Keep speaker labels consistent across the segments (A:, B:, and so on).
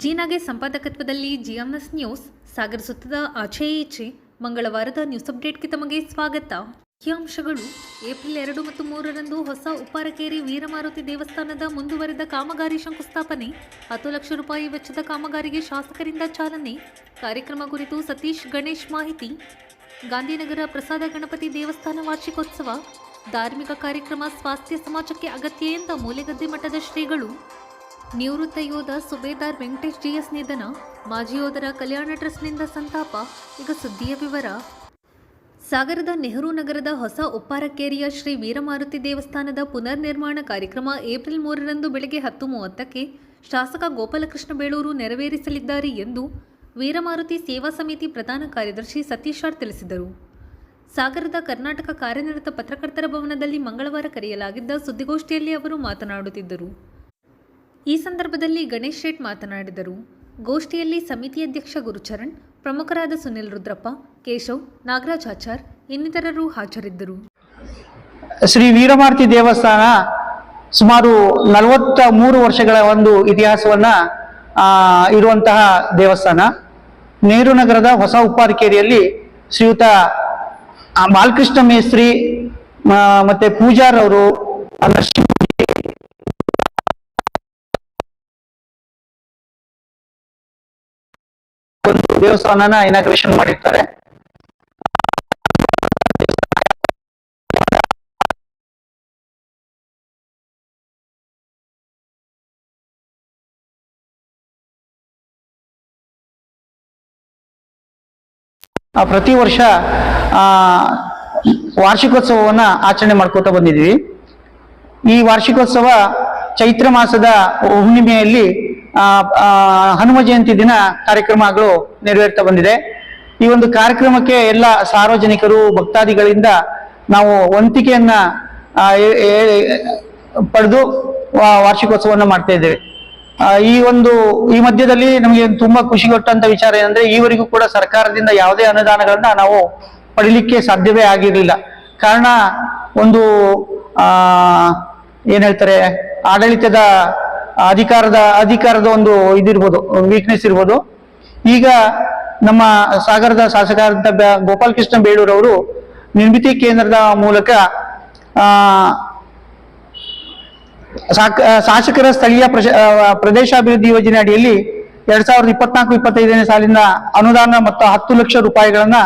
A: ಜೀನಾಗೆ ಸಂಪಾದಕತ್ವದಲ್ಲಿ GMS news ಸಾಗರ ಸುತ್ತದ ಆಚೆ ಈಚೆ ಮಂಗಳವಾರದ news ಅಪ್ಡೇಟ್ಗೆ ತಮಗೆ ಸ್ವಾಗತ. ಮುಖ್ಯಾಂಶಗಳು. ಏಪ್ರಿಲ್ 2 ಮತ್ತು 3ರಂದು ಹೊಸ ಉಪ್ಪಾರಕೇರಿ ವೀರಮಾರುತಿ ದೇವಸ್ಥಾನದ ಮುಂದುವರೆದ ಕಾಮಗಾರಿ ಶಂಕುಸ್ಥಾಪನೆ. 10 ಲಕ್ಷ ರೂಪಾಯಿ ವೆಚ್ಚದ ಕಾಮಗಾರಿಗೆ ಶಾಸಕರಿಂದ ಚಾಲನೆ. ಕಾರ್ಯಕ್ರಮ ಕುರಿತು ಸತೀಶ್ ಗಣೇಶ್ ಮಾಹಿತಿ. ಗಾಂಧಿನಗರ ಪ್ರಸಾದ ಗಣಪತಿ ದೇವಸ್ಥಾನ ವಾರ್ಷಿಕೋತ್ಸವ. ಧಾರ್ಮಿಕ ಕಾರ್ಯಕ್ರಮ ಸ್ವಾಸ್ಥ್ಯ ಸಮಾಜಕ್ಕೆ ಅಗತ್ಯ ಎಂದ ಮೂಲೆಗದ್ದೆ ಮಠದ ಶ್ರೀಗಳು. ನಿವೃತ್ತ ಯೋಧ ಸುಬೇದಾರ್ ವೆಂಕಟೇಶ್ ಜಿಎಸ್ ನಿಧನ. ಮಾಜಿ ಯೋಧರ ಕಲ್ಯಾಣ ಟ್ರಸ್ಟ್ನಿಂದ ಸಂತಾಪ. ಈಗ ಸುದ್ದಿಯ ವಿವರ. ಸಾಗರದ ನೆಹರು ನಗರದ ಹೊಸ ಉಪ್ಪಾರಕೇರಿಯ ಶ್ರೀ ವೀರಮಾರುತಿ ದೇವಸ್ಥಾನದ ಪುನರ್ ನಿರ್ಮಾಣ ಕಾರ್ಯಕ್ರಮ ಏಪ್ರಿಲ್ 3ರಂದು ಬೆಳಗ್ಗೆ 10:30ಕ್ಕೆ ಶಾಸಕ ಗೋಪಾಲಕೃಷ್ಣ ಬೇಳೂರು ನೆರವೇರಿಸಲಿದ್ದಾರೆ ಎಂದು ವೀರಮಾರುತಿ ಸೇವಾ ಸಮಿತಿ ಪ್ರಧಾನ ಕಾರ್ಯದರ್ಶಿ ಸತೀಶ್ ಆರ್ ತಿಳಿಸಿದರು. ಸಾಗರದ ಕರ್ನಾಟಕ ಕಾರ್ಯನಿರತ ಪತ್ರಕರ್ತರ ಭವನದಲ್ಲಿ ಮಂಗಳವಾರ ಕರೆಯಲಾಗಿದ್ದ ಸುದ್ದಿಗೋಷ್ಠಿಯಲ್ಲಿ ಅವರು ಮಾತನಾಡುತ್ತಿದ್ದರು. ಈ ಸಂದರ್ಭದಲ್ಲಿ ಗಣೇಶ್ ಶೇಟ್ ಮಾತನಾಡಿದರು. ಗೋಷ್ಠಿಯಲ್ಲಿ ಸಮಿತಿ ಅಧ್ಯಕ್ಷ ಗುರುಚರಣ್, ಪ್ರಮುಖರಾದ ಸುನಿಲ್ ರುದ್ರಪ್ಪ, ಕೇಶವ್, ನಾಗರಾಜ್ ಆಚಾರ್ ಇನ್ನಿತರರು ಹಾಜರಿದ್ದರು.
B: ಶ್ರೀ ವೀರಮಾರುತಿ ದೇವಸ್ಥಾನ ಸುಮಾರು 43 ವರ್ಷಗಳ ಒಂದು ಇತಿಹಾಸವನ್ನ ಇರುವಂತಹ ದೇವಸ್ಥಾನ. ನೆಹರು ನಗರದ ಹೊಸ ಉಪ್ಪಾರಕೇರಿಯಲ್ಲಿ ಶ್ರೀಯುತ ಬಾಲಕೃಷ್ಣ ಮೇಸ್ತ್ರಿ ಮತ್ತೆ ಪೂಜಾರ್ ಅವರು ಒಂದು ದೇವಸ್ಥಾನನ ಇನಾಗ್ರೇಷನ್ ಮಾಡಿರ್ತಾರೆ. ಪ್ರತಿ ವರ್ಷ ವಾರ್ಷಿಕೋತ್ಸವವನ್ನ ಆಚರಣೆ ಮಾಡ್ಕೋತಾ ಬಂದಿದ್ವಿ. ಈ ವಾರ್ಷಿಕೋತ್ಸವ ಚೈತ್ರ ಮಾಸದ ಹುಣ್ಣಿಮೆಯಲ್ಲಿ ಹನುಮ ಜಯಂತಿ ದಿನ ಕಾರ್ಯಕ್ರಮಗಳು ನೆರವೇರ್ತಾ ಬಂದಿದೆ. ಈ ಒಂದು ಕಾರ್ಯಕ್ರಮಕ್ಕೆ ಎಲ್ಲ ಸಾರ್ವಜನಿಕರು ಭಕ್ತಾದಿಗಳಿಂದ ನಾವು ವಂತಿಕೆಯನ್ನ ಪಡೆದು ವಾರ್ಷಿಕೋತ್ಸವವನ್ನು ಮಾಡ್ತಾ ಇದ್ದೇವೆ. ಈ ಮಧ್ಯದಲ್ಲಿ ನಮಗೆ ತುಂಬಾ ಖುಷಿ ಕೊಟ್ಟಂತ ವಿಚಾರ ಏನಂದ್ರೆ, ಈವರೆಗೂ ಕೂಡ ಸರ್ಕಾರದಿಂದ ಯಾವುದೇ ಅನುದಾನಗಳನ್ನ ನಾವು ಪಡಿಲಿಕ್ಕೆ ಸಾಧ್ಯವೇ ಆಗಿರ್ಲಿಲ್ಲ. ಕಾರಣ ಒಂದು ಏನ್ ಹೇಳ್ತಾರೆ, ಆಡಳಿತದ ಅಧಿಕಾರದ ಒಂದು ಇದಿರ್ಬೋದು, ವೀಕ್ನೆಸ್ ಇರ್ಬೋದು. ಈಗ ನಮ್ಮ ಸಾಗರದ ಶಾಸಕರಾದ ಗೋಪಾಲಕೃಷ್ಣ ಬೇಳೂರು ಅವರು ನಿರ್ಮಿತಿ ಕೇಂದ್ರದ ಮೂಲಕ ಶಾಸಕರ ಸ್ಥಳೀಯ ಪ್ರದೇಶಾಭಿವೃದ್ಧಿ ಯೋಜನೆ ಅಡಿಯಲ್ಲಿ 2024-25ನೇ ಸಾಲಿನ ಅನುದಾನ ಮತ್ತು 10 ಲಕ್ಷ ರೂಪಾಯಿಗಳನ್ನ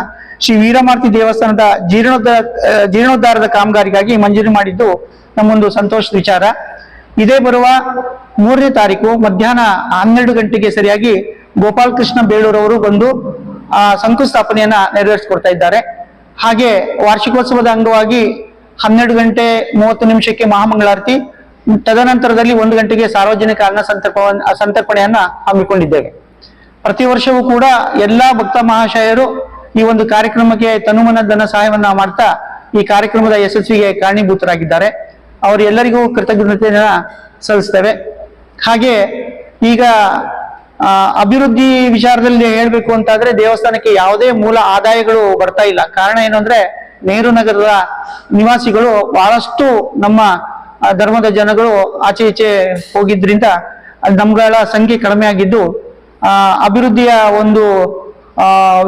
B: ಶ್ರೀ ವೀರಮಾರುತಿ ದೇವಸ್ಥಾನದ ಜೀರ್ಣೋದ್ಧಾರದ ಕಾಮಗಾರಿಗಾಗಿ ಮಂಜೂರು ಮಾಡಿದ್ದು ನಮ್ಮೊಂದು ಸಂತೋಷದ ವಿಚಾರ. ಇದೇ ಬರುವ 3ನೇ ತಾರೀಕು ಮಧ್ಯಾಹ್ನ 12 ಗಂಟೆಗೆ ಸರಿಯಾಗಿ ಗೋಪಾಲಕೃಷ್ಣ ಬೇಳೂರವರು ಬಂದು ಶಂಕುಸ್ಥಾಪನೆಯನ್ನ ನೆರವೇರಿಸಿಕೊಡ್ತಾ ಇದ್ದಾರೆ. ಹಾಗೆ ವಾರ್ಷಿಕೋತ್ಸವದ ಅಂಗವಾಗಿ 12:30 ಮಹಾಮಂಗಳಾರತಿ, ತದನಂತರದಲ್ಲಿ 1 ಗಂಟೆಗೆ ಸಾರ್ವಜನಿಕ ಸಂತರ್ಪಣೆಯನ್ನ ಹಮ್ಮಿಕೊಂಡಿದ್ದೇವೆ. ಪ್ರತಿ ವರ್ಷವೂ ಕೂಡ ಎಲ್ಲಾ ಭಕ್ತ ಮಹಾಶಯರು ಈ ಒಂದು ಕಾರ್ಯಕ್ರಮಕ್ಕೆ ತನುಮನ ಧನ ಸಹಾಯವನ್ನ ಮಾಡ್ತಾ ಈ ಕಾರ್ಯಕ್ರಮದ ಯಶಸ್ವಿಗೆ ಕಾರಣೀಭೂತರಾಗಿದ್ದಾರೆ. ಅವರೆಲ್ಲರಿಗೂ ಕೃತಜ್ಞತೆಯನ್ನ ಸಲ್ಲಿಸ್ತೇವೆ. ಹಾಗೆ ಈಗ ಅಭಿವೃದ್ಧಿ ವಿಚಾರದಲ್ಲಿ ಹೇಳ್ಬೇಕು ಅಂತಾದ್ರೆ, ದೇವಸ್ಥಾನಕ್ಕೆ ಯಾವುದೇ ಮೂಲ ಆದಾಯಗಳು ಬರ್ತಾ ಇಲ್ಲ. ಕಾರಣ ಏನು ಅಂದ್ರೆ, ನೆಹರು ನಗರದ ನಿವಾಸಿಗಳು ಬಹಳಷ್ಟು ನಮ್ಮ ಧರ್ಮದ ಜನಗಳು ಆಚೆ ಈಚೆ ಹೋಗಿದ್ರಿಂದ ನಮ್ಗಳ ಸಂಖ್ಯೆ ಕಡಿಮೆ ಆಗಿದ್ದು ಅಭಿವೃದ್ಧಿಯ ಒಂದು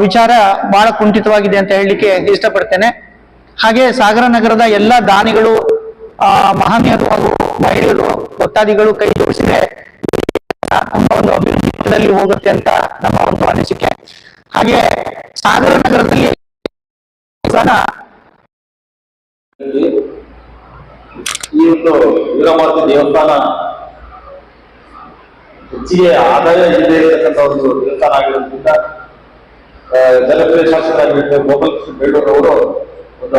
B: ವಿಚಾರ ಬಹಳ ಕುಂಠಿತವಾಗಿದೆ ಅಂತ ಹೇಳಲಿಕ್ಕೆ ಇಷ್ಟಪಡ್ತೇನೆ. ಹಾಗೆ ಸಾಗರ ನಗರದ ಎಲ್ಲ ದಾನಿಗಳು, ಮಹನೀಯರು ಹಾಗೂ ಮಹಿಳೆಯರು, ಭಕ್ತಾದಿಗಳು ಕೈ ಜೋಡಿಸಿದ್ರೆ ನಮ್ಮ ಒಂದು ಅಭಿವೃದ್ಧಿ ಹೋಗುತ್ತೆ ಅಂತ ನಮ್ಮ ಒಂದು ಅನಿಸಿಕೆ. ಹಾಗೆ ಸಾಗರ ನಗರದಲ್ಲಿ
C: ಈ ಒಂದು ವೀರಮಾರುತಿ ದೇವಸ್ಥಾನ ಹೆಚ್ಚಿಗೆ ಆದಾಯ ಇದೆ ಇರತಕ್ಕಂಥ ಒಂದು ದೇವಸ್ಥಾನ ಆಗಿರೋದ್ರಿಂದ ಜನಪ್ರಿಯ ಶಾಸಕರಾಗಿದ್ದ ಗೋಪಾಲಕೃಷ್ಣ ಬೇಳೂರು ಅವರು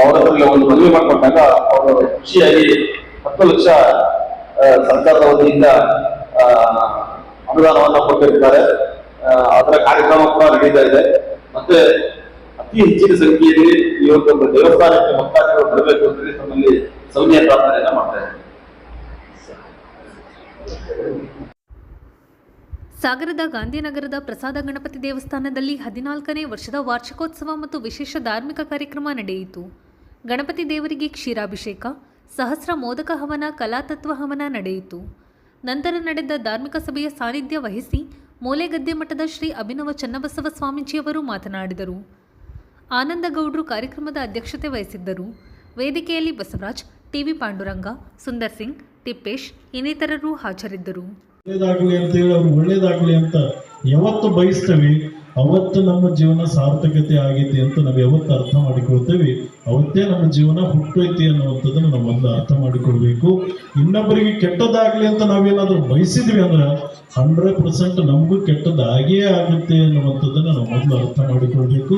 C: ಅವರ ಒಂದು ಮನವಿ ಮಾಡಿಕೊಂಡಾಗ ಅವರು ಖುಷಿಯಾಗಿ 10 ಲಕ್ಷ ಸರ್ಕಾರದ ವತಿಯಿಂದ ಅನುದಾನವನ್ನ ಕೊಟ್ಟಿರ್ತಾರೆ. ಅದರ ಕಾರ್ಯಕ್ರಮ ಕೂಡ ನಡೀತಾ ಇದೆ. ಮತ್ತೆ ಅತಿ ಹೆಚ್ಚಿನ ಸಂಖ್ಯೆಯಲ್ಲಿ ಈ ಒಂದು ದೇವಸ್ಥಾನಕ್ಕೆ ಭಕ್ತಾದಿಗಳು ಬರಬೇಕು ಅಂತ ಹೇಳಿ ತಮ್ಮಲ್ಲಿ ಸೌಮ್ಯ ಪ್ರಾರ್ಥನೆಯನ್ನ ಮಾಡ್ತಾ ಇದ್ದಾರೆ.
A: ಸಾಗರದ ಗಾಂಧಿನಗರದ ಪ್ರಸಾದ ಗಣಪತಿ ದೇವಸ್ಥಾನದಲ್ಲಿ 14ನೇ ವರ್ಷದ ವಾರ್ಷಿಕೋತ್ಸವ ಮತ್ತು ವಿಶೇಷ ಧಾರ್ಮಿಕ ಕಾರ್ಯಕ್ರಮ ನಡೆಯಿತು. ಗಣಪತಿ ದೇವರಿಗೆ ಕ್ಷೀರಾಭಿಷೇಕ, ಸಹಸ್ರ ಮೋದಕ ಹವನ, ಕಲಾತತ್ವ ಹವನ ನಡೆಯಿತು. ನಂತರ ನಡೆದ ಧಾರ್ಮಿಕ ಸಭೆಯ ಸಾನ್ನಿಧ್ಯ ವಹಿಸಿ ಮೂಲೆಗದ್ದೆ ಮಠದ ಶ್ರೀ ಅಭಿನವ ಚನ್ನಬಸವ ಸ್ವಾಮೀಜಿಯವರು ಮಾತನಾಡಿದರು. ಆನಂದಗೌಡರು ಕಾರ್ಯಕ್ರಮದ ಅಧ್ಯಕ್ಷತೆ ವಹಿಸಿದ್ದರು. ವೇದಿಕೆಯಲ್ಲಿ ಬಸವರಾಜ್, ಟಿವಿ ಪಾಂಡುರಂಗ, ಸುಂದರ್ ಸಿಂಗ್, ತಿಪ್ಪೇಶ್ ಇನ್ನಿತರರು ಹಾಜರಿದ್ದರು.
D: ಒಳ್ಳೇದಾಗಲಿ ಅಂತ ಹೇಳಿ ಅವ್ರು ಒಳ್ಳೇದಾಗಲಿ ಅಂತ ಯಾವತ್ತು ಬಯಸ್ತೇವೆ ಅವತ್ತು ನಮ್ಮ ಜೀವನ ಸಾರ್ಥಕತೆ ಆಗೈತಿ ಅಂತ ನಾವು ಯಾವತ್ತು ಅರ್ಥ ಮಾಡಿಕೊಳ್ತೇವೆ ಅವತ್ತೇ ನಮ್ಮ ಜೀವನ ಹುಟ್ಟೈತಿ ಅನ್ನುವಂಥದ್ದನ್ನು ನಾವು ಮೊದಲು ಅರ್ಥ ಮಾಡಿಕೊಳ್ಬೇಕು. ಇನ್ನೊಬ್ಬರಿಗೆ ಕೆಟ್ಟದ್ದಾಗಲಿ ಅಂತ ನಾವೇನಾದ್ರೂ ಬಯಸಿದ್ವಿ ಅಂದ್ರೆ 100% ನಮಗೂ ಕೆಟ್ಟದ್ದಾಗೇ ಆಗುತ್ತೆ ಅನ್ನುವಂಥದ್ದನ್ನು ನಾವು ಮೊದಲು ಅರ್ಥ ಮಾಡಿಕೊಳ್ಬೇಕು.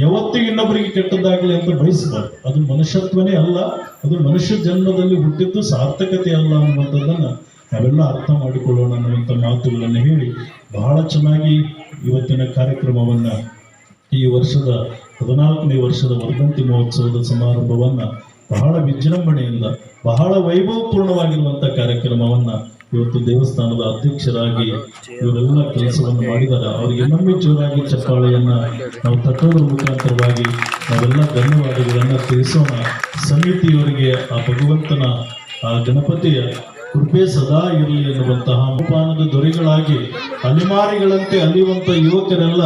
D: ಯಾವತ್ತಿಗೂ ಇನ್ನೊಬ್ಬರಿಗೆ ಕೆಟ್ಟದ್ದಾಗಲಿ ಅಂತ ಬಯಸಬಾರ್ದು. ಅದು ಮನುಷ್ಯತ್ವನೇ ಅಲ್ಲ, ಅದು ಮನುಷ್ಯ ಜನ್ಮದಲ್ಲಿ ಹುಟ್ಟಿದ್ದು ಸಾರ್ಥಕತೆ ಅಲ್ಲ ಅನ್ನುವಂಥದ್ದನ್ನ ನಾವೆಲ್ಲ ಅರ್ಥ ಮಾಡಿಕೊಳ್ಳೋಣ ಅನ್ನುವಂಥ ಮಾತುಗಳನ್ನು ಹೇಳಿ ಬಹಳ ಚೆನ್ನಾಗಿ ಇವತ್ತಿನ ಕಾರ್ಯಕ್ರಮವನ್ನ ಈ ವರ್ಷದ 14ನೇ ವರ್ಷದ ವರ್ಧಂತಿ ಮಹೋತ್ಸವದ ಸಮಾರಂಭವನ್ನ ಬಹಳ ವಿಜೃಂಭಣೆಯಿಂದ ಬಹಳ ವೈಭವಪೂರ್ಣವಾಗಿರುವಂಥ ಕಾರ್ಯಕ್ರಮವನ್ನ ಇವತ್ತು ದೇವಸ್ಥಾನದ ಅಧ್ಯಕ್ಷರಾಗಿ ಇವರೆಲ್ಲ ಕೆಲಸವನ್ನು ಮಾಡಿದ್ದಾರೆ. ಅವರಿಗೆ ಇನ್ನೊಮ್ಮೆ ಜೋರಾಗಿ ಚಪ್ಪಾಳೆಯನ್ನ ನಾವು ತಟ್ಟೋದ್ರ ಮುಖಾಂತರವಾಗಿ ನಾವೆಲ್ಲ ಧನ್ಯವಾದಗಳನ್ನ ತಿಳಿಸೋಣ. ಸಮಿತಿಯವರಿಗೆ ಆ ಭಗವಂತನ ಆ ಗಣಪತಿಯ ಕೃಪೆ ಸದಾ ಇರಲಿ ಎನ್ನುವಂತಹ ಅನುಪಾನದ ದೊರೆಗಳಾಗಿ ಅಲೆಮಾರಿಗಳಂತೆ ಅಲಿಯುವಂತ ಯುವಕರೆಲ್ಲ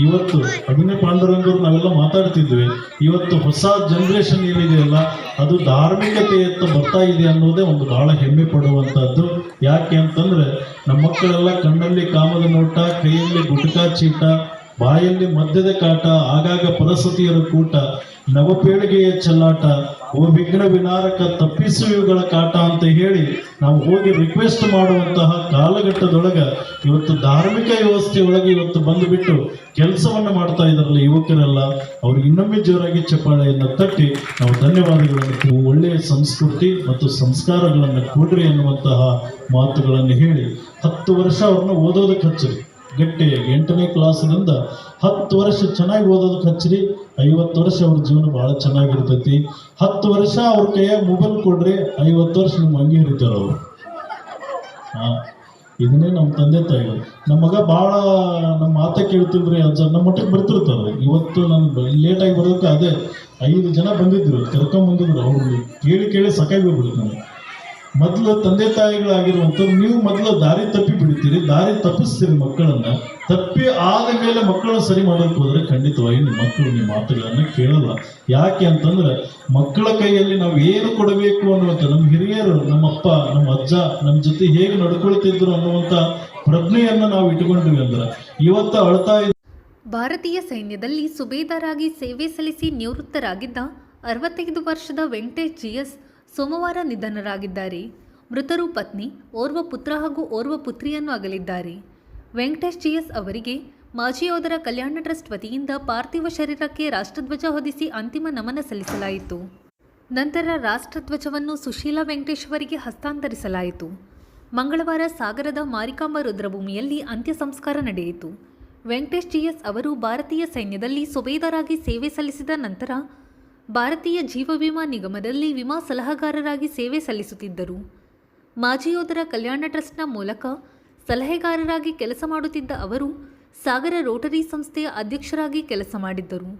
D: ಇವತ್ತು ಅಭಿನಯ ಪಾಂಡುರಂಗರು ನಾವೆಲ್ಲ ಮಾತಾಡ್ತಿದ್ವಿ. ಇವತ್ತು ಹೊಸ ಜನರೇಷನ್ ಏನಿದೆಯಲ್ಲ ಅದು ಧಾರ್ಮಿಕತೆಯತ್ತ ಬರ್ತಾ ಇದೆ ಅನ್ನೋದೇ ಒಂದು ಬಹಳ ಹೆಮ್ಮೆ ಪಡುವಂತಹದ್ದು. ಯಾಕೆ ಅಂತಂದ್ರೆ ನಮ್ಮ ಮಕ್ಕಳೆಲ್ಲ ಕಣ್ಣಲ್ಲಿ ಕಾಮದ ನೋಟ, ಕೈಯಲ್ಲಿ ಗುಟಕಾ ಚೀಟ, ಬಾಯಲ್ಲಿ ಮದ್ಯದ ಕಾಟ, ಆಗಾಗ ಪರಸತಿಯರ ಕೂಟ, ನವಪೀಳಿಗೆಯ ಚೆಲ್ಲಾಟ, ಓ ವಿಘ್ನ ವಿನಾರಕ ತಪ್ಪಿಸುವುಗಳ ಕಾಟ ಅಂತ ಹೇಳಿ ನಾವು ಹೋಗಿ ರಿಕ್ವೆಸ್ಟ್ ಮಾಡುವಂತಹ ಕಾಲಘಟ್ಟದೊಳಗ ಇವತ್ತು ಧಾರ್ಮಿಕ ವ್ಯವಸ್ಥೆಯೊಳಗೆ ಇವತ್ತು ಬಂದುಬಿಟ್ಟು ಕೆಲಸವನ್ನ ಮಾಡ್ತಾ ಇದಾರಲ್ಲ ಯುವಕರೆಲ್ಲ, ಅವ್ರಿಗೆ ಇನ್ನೊಮ್ಮೆ ಜೋರಾಗಿ ಚಪ್ಪಾಳೆಯನ್ನು ತಟ್ಟಿ ನಾವು ಧನ್ಯವಾದಗಳನ್ನು, ಒಳ್ಳೆಯ ಸಂಸ್ಕೃತಿ ಮತ್ತು ಸಂಸ್ಕಾರಗಳನ್ನು ಕೊಡ್ರಿ ಎನ್ನುವಂತಹ ಮಾತುಗಳನ್ನು ಹೇಳಿ 10 ವರ್ಷ ಅವ್ರನ್ನ ಓದೋದಕ್ಕೆ ಹಚ್ಚಿರಿ. ಗಟ್ಟಿಯಾಗಿ 8ನೇ ಕ್ಲಾಸ್ನಿಂದ 10 ವರ್ಷ ಚೆನ್ನಾಗಿ ಓದೋದಕ್ಕೆ ಹಚ್ಚಿರಿ. 50 ವರ್ಷ ಅವ್ರ ಜೀವನ ಬಹಳ ಚೆನ್ನಾಗಿರ್ತೈತಿ. 10 ವರ್ಷ ಅವ್ರ ಕೈಯಾಗ ಮೊಬೈಲ್ ಕೊಡ್ರಿ, 50 ವರ್ಷ ನಿಮ್ಮ ಹಂಗೆ ಹಿಡಿತಾರ ಅವರು. ಇದನ್ನೇ ನಮ್ಮ ತಂದೆ ತಾಯಿ ನಮ್ಮ ಮಗ ಬಹಳ ನಮ್ಮ ಮಾತ ಕೇಳ್ತಿಲ್ರಿ ಅಜ್ಜ ನಮ್ಮ ಮಟ್ಟಕ್ಕೆ ಬರ್ತಿರ್ತಾರೆ. ಇವತ್ತು ನಾನು ಲೇಟಾಗಿ ಬರೋದಕ್ಕೆ ಅದೇ 5 ಜನ ಬಂದಿದ್ರು, ಕರ್ಕೊಂಡ್ ಬಂದಿದ್ರು. ಅವ್ರು ಕೇಳಿ ಸಾಕಾಗಿ ಹೋಗ್ಬಿಡುತ್ತೆ ನನಗೆ. ಮೊದಲು ತಂದೆ ತಾಯಿಗಳಾಗಿರುವಂಥವ್ರು ನೀವು ಮೊದಲು ದಾರಿ ತಪ್ಪಿ ಬಿಡ್ತೀರಿ, ದಾರಿ ತಪ್ಪಿಸ್ತೀರಿ ಮಕ್ಕಳನ್ನ. ತಪ್ಪಿ ಆದ ಮೇಲೆ ಮಕ್ಕಳನ್ನ ಸರಿ ಮಾಡೋಕೆ ಹೋದ್ರೆ ಖಂಡಿತವಾಗಿ ನಿಮ್ಮ ಮಕ್ಕಳು ನಿಮ್ಮ ಮಾತುಗಳನ್ನ ಕೇಳಲ್ಲ. ಯಾಕೆ ಅಂತಂದ್ರೆ ಮಕ್ಕಳ ಕೈಯಲ್ಲಿ ನಾವು ಏನು ಕೊಡಬೇಕು ಅನ್ನುವಂಥ ನಮ್ಮ ಹಿರಿಯರು, ನಮ್ಮಪ್ಪ, ನಮ್ಮ ಅಜ್ಜ ನಮ್ಮ ಜೊತೆ ಹೇಗೆ ನಡ್ಕೊಳ್ತಿದ್ರು ಅನ್ನುವಂಥ ಪ್ರಜ್ಞೆಯನ್ನ ನಾವು ಇಟ್ಕೊಂಡ್ವಿ ಅಂದ್ರೆ ಇವತ್ತು ಅಳ್ತಾ
A: ಭಾರತೀಯ ಸೈನ್ಯದಲ್ಲಿ ಸುಬೇದಾರಾಗಿ ಸೇವೆ ಸಲ್ಲಿಸಿ ನಿವೃತ್ತರಾಗಿದ್ದ 65 ವರ್ಷದ ವೆಂಕಟೇಶ್ GS ಸೋಮವಾರ ನಿಧನರಾಗಿದ್ದಾರೆ. ಮೃತರು ಪತ್ನಿ, ಓರ್ವ ಪುತ್ರ ಹಾಗೂ ಓರ್ವ ಪುತ್ರಿಯನ್ನು ಅಗಲಿದ್ದಾರೆ. ವೆಂಕಟೇಶ್ GS ಅವರಿಗೆ ಮಾಜಿ ಯೋಧರ ಕಲ್ಯಾಣ ಟ್ರಸ್ಟ್ ವತಿಯಿಂದ ಪಾರ್ಥಿವ ಶರೀರಕ್ಕೆ ರಾಷ್ಟ್ರಧ್ವಜ ಹೊದಿಸಿ ಅಂತಿಮ ನಮನ ಸಲ್ಲಿಸಲಾಯಿತು. ನಂತರ ರಾಷ್ಟ್ರಧ್ವಜವನ್ನು ಸುಶೀಲಾ ವೆಂಕಟೇಶ್ ಅವರಿಗೆ ಹಸ್ತಾಂತರಿಸಲಾಯಿತು. ಮಂಗಳವಾರ ಸಾಗರದ ಮಾರಿಕಾಂಬಾ ರುದ್ರಭೂಮಿಯಲ್ಲಿ ಅಂತ್ಯ ಸಂಸ್ಕಾರ ನಡೆಯಿತು. ವೆಂಕಟೇಶ್ GS ಅವರು ಭಾರತೀಯ ಸೈನ್ಯದಲ್ಲಿ ಸುಬೇದಾರಾಗಿ ಸೇವೆ ಸಲ್ಲಿಸಿದ ನಂತರ ಭಾರತೀಯ ಜೀವ ವಿಮಾ ನಿಗಮದಲ್ಲಿ ವಿಮಾ ಸಲಹೆಗಾರರಾಗಿ ಸೇವೆ ಸಲ್ಲಿಸುತ್ತಿದ್ದರು. ಮಾಜಿ ಯೋಧರ ಕಲ್ಯಾಣ ಟ್ರಸ್ಟ್ನ ಮೂಲಕ ಸಲಹೆಗಾರರಾಗಿ ಕೆಲಸ ಮಾಡುತ್ತಿದ್ದ ಅವರು ಸಾಗರ ರೋಟರಿ ಸಂಸ್ಥೆಯ ಅಧ್ಯಕ್ಷರಾಗಿ ಕೆಲಸ ಮಾಡಿದ್ದರು.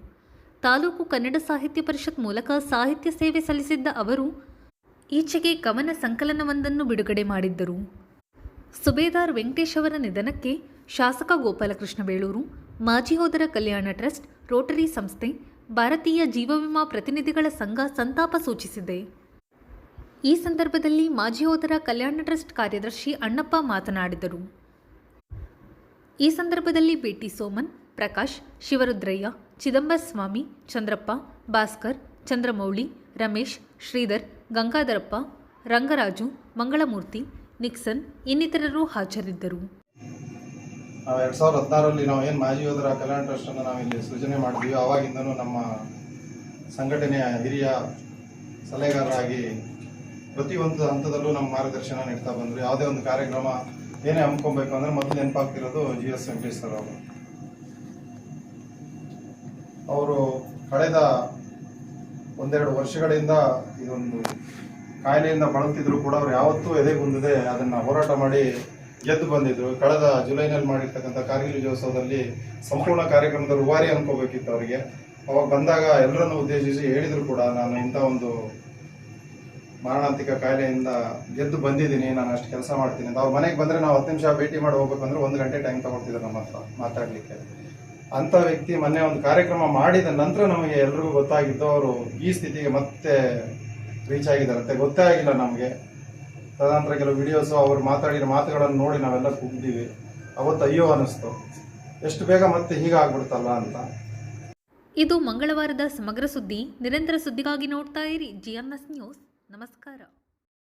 A: ತಾಲೂಕು ಕನ್ನಡ ಸಾಹಿತ್ಯ ಪರಿಷತ್ ಮೂಲಕ ಸಾಹಿತ್ಯ ಸೇವೆ ಸಲ್ಲಿಸಿದ್ದ ಅವರು ಈಚೆಗೆ ಕವನ ಸಂಕಲನವೊಂದನ್ನು ಬಿಡುಗಡೆ ಮಾಡಿದ್ದರು. ಸುಬೇದಾರ್ ವೆಂಕಟೇಶ್ ಅವರ ನಿಧನಕ್ಕೆ ಶಾಸಕ ಗೋಪಾಲಕೃಷ್ಣ ಬೇಳೂರು, ಮಾಜಿ ಯೋಧರ ಕಲ್ಯಾಣ ಟ್ರಸ್ಟ್, ರೋಟರಿ ಸಂಸ್ಥೆ, ಭಾರತೀಯ ಜೀವ ವಿಮಾ ಪ್ರತಿನಿಧಿಗಳ ಸಂಘ ಸಂತಾಪ ಸೂಚಿಸಿದೆ. ಈ ಸಂದರ್ಭದಲ್ಲಿ ಮಾಜಿ ಯೋಧರ ಕಲ್ಯಾಣ ಟ್ರಸ್ಟ್ ಕಾರ್ಯದರ್ಶಿ ಅಣ್ಣಪ್ಪ ಮಾತನಾಡಿದರು. ಈ ಸಂದರ್ಭದಲ್ಲಿ BT ಸೋಮನ್, ಪ್ರಕಾಶ್, ಶಿವರುದ್ರಯ್ಯ, ಚಿದಂಬರ ಸ್ವಾಮಿ, ಚಂದ್ರಪ್ಪ, ಭಾಸ್ಕರ್, ಚಂದ್ರಮೌಳಿ, ರಮೇಶ್, ಶ್ರೀಧರ್, ಗಂಗಾಧರಪ್ಪ, ರಂಗರಾಜು, ಮಂಗಳಮೂರ್ತಿ, ನಿಕ್ಸನ್ ಇನ್ನಿತರರು ಹಾಜರಿದ್ದರು.
E: 2016ರಲ್ಲಿ ನಾವು ಏನು ಮಾಜಿ ಯೋಧರ ಕಲ್ಯಾಣ ಟ್ರಸ್ಟನ್ನು ನಾವಿಲ್ಲಿ ಸೃಜನೆ ಮಾಡಿದ್ವಿ. ಆವಾಗಿಂದನೂ ನಮ್ಮ ಸಂಘಟನೆಯ ಹಿರಿಯ ಸಲಹೆಗಾರರಾಗಿ ಪ್ರತಿಯೊಂದು ಹಂತದಲ್ಲೂ ನಮ್ಮ ಮಾರ್ಗದರ್ಶನ ನೀಡ್ತಾ ಬಂದರು. ಯಾವುದೇ ಒಂದು ಕಾರ್ಯಕ್ರಮ ಏನೇ ಹಮ್ಮಿಕೊಬೇಕು ಅಂದರೆ ಮೊದಲು ನೆನಪಾಗ್ತಿರೋದು GS ವೆಂಕಟೇಶ್ ಸರ್ ಅವರು ಕಳೆದ 1-2 ವರ್ಷಗಳಿಂದ ಇದೊಂದು ಕಾಯಿಲೆಯಿಂದ ಬಳಲ್ತಿದ್ರು ಕೂಡ ಅವ್ರು ಯಾವತ್ತೂ ಎದೆಗುಂದದೆ ಅದನ್ನು ಹೋರಾಟ ಮಾಡಿ ಗೆದ್ದು ಬಂದಿದ್ರು. ಕಳೆದ ಜುಲೈನಲ್ಲಿ ಮಾಡಿರ್ತಕ್ಕಂಥ ಕಾರ್ಗಿಲ್ ವಿಜಯೋತ್ಸವದಲ್ಲಿ ಸಂಪೂರ್ಣ ಕಾರ್ಯಕ್ರಮದ ರೂವಾರಿ ಅನ್ಕೋಬೇಕಿತ್ತು ಅವರಿಗೆ. ಅವಾಗ ಬಂದಾಗ ಎಲ್ಲರನ್ನು ಉದ್ದೇಶಿಸಿ ಹೇಳಿದ್ರು ಕೂಡ, ನಾನು ಇಂಥ ಒಂದು ಮಾರಣಾಂತಿಕ ಕಾಯಿಲೆಯಿಂದ ಗೆದ್ದು ಬಂದಿದ್ದೀನಿ, ನಾನು ಅಷ್ಟು ಕೆಲಸ ಮಾಡ್ತೀನಿ ಅಂತ. ಅವ್ರ ಮನೆಗೆ ಬಂದರೆ ನಾವು 10 ನಿಮಿಷ ಭೇಟಿ ಮಾಡಿ ಹೋಗ್ಬೇಕಂದ್ರೆ 1 ಗಂಟೆ ಟೈಮ್ ತಗೊಳ್ತಿದ್ರು ನಮ್ಮ ಹತ್ರ ಮಾತಾಡಲಿಕ್ಕೆ. ಅಂಥ ವ್ಯಕ್ತಿ ಮೊನ್ನೆ ಒಂದು ಕಾರ್ಯಕ್ರಮ ಮಾಡಿದ ನಂತರ ನಮಗೆ ಎಲ್ರಿಗೂ ಗೊತ್ತಾಗಿದ್ದು ಅವರು ಈ ಸ್ಥಿತಿಗೆ ಮತ್ತೆ ರೀಚ್ ಆಗಿದ್ದಾರಂತೆ. ಗೊತ್ತೇ ಆಗಿಲ್ಲ ನಮಗೆ. ತದನಂತರ ಕೆಲವು ವಿಡಿಯೋಸು ಅವ್ರು ಮಾತಾಡಿರೋ ಮಾತುಗಳನ್ನು ನೋಡಿ ನಾವೆಲ್ಲ ಕುಗ್ದಿವಿ. ಅವತ್ತು ಅಯ್ಯೋ ಅನ್ನಿಸ್ತು, ಎಷ್ಟು ಬೇಗ ಮತ್ತೆ ಹೀಗಾಗ್ಬಿಡ್ತಲ್ಲ ಅಂತ.
A: ಇದು ಮಂಗಳವಾರದ ಸಮಗ್ರ ಸುದ್ದಿ. ನಿರಂತರ ಸುದ್ದಿಗಾಗಿ ನೋಡ್ತಾ ಇರಿ GMS ನ್ಯೂಸ್. ನಮಸ್ಕಾರ.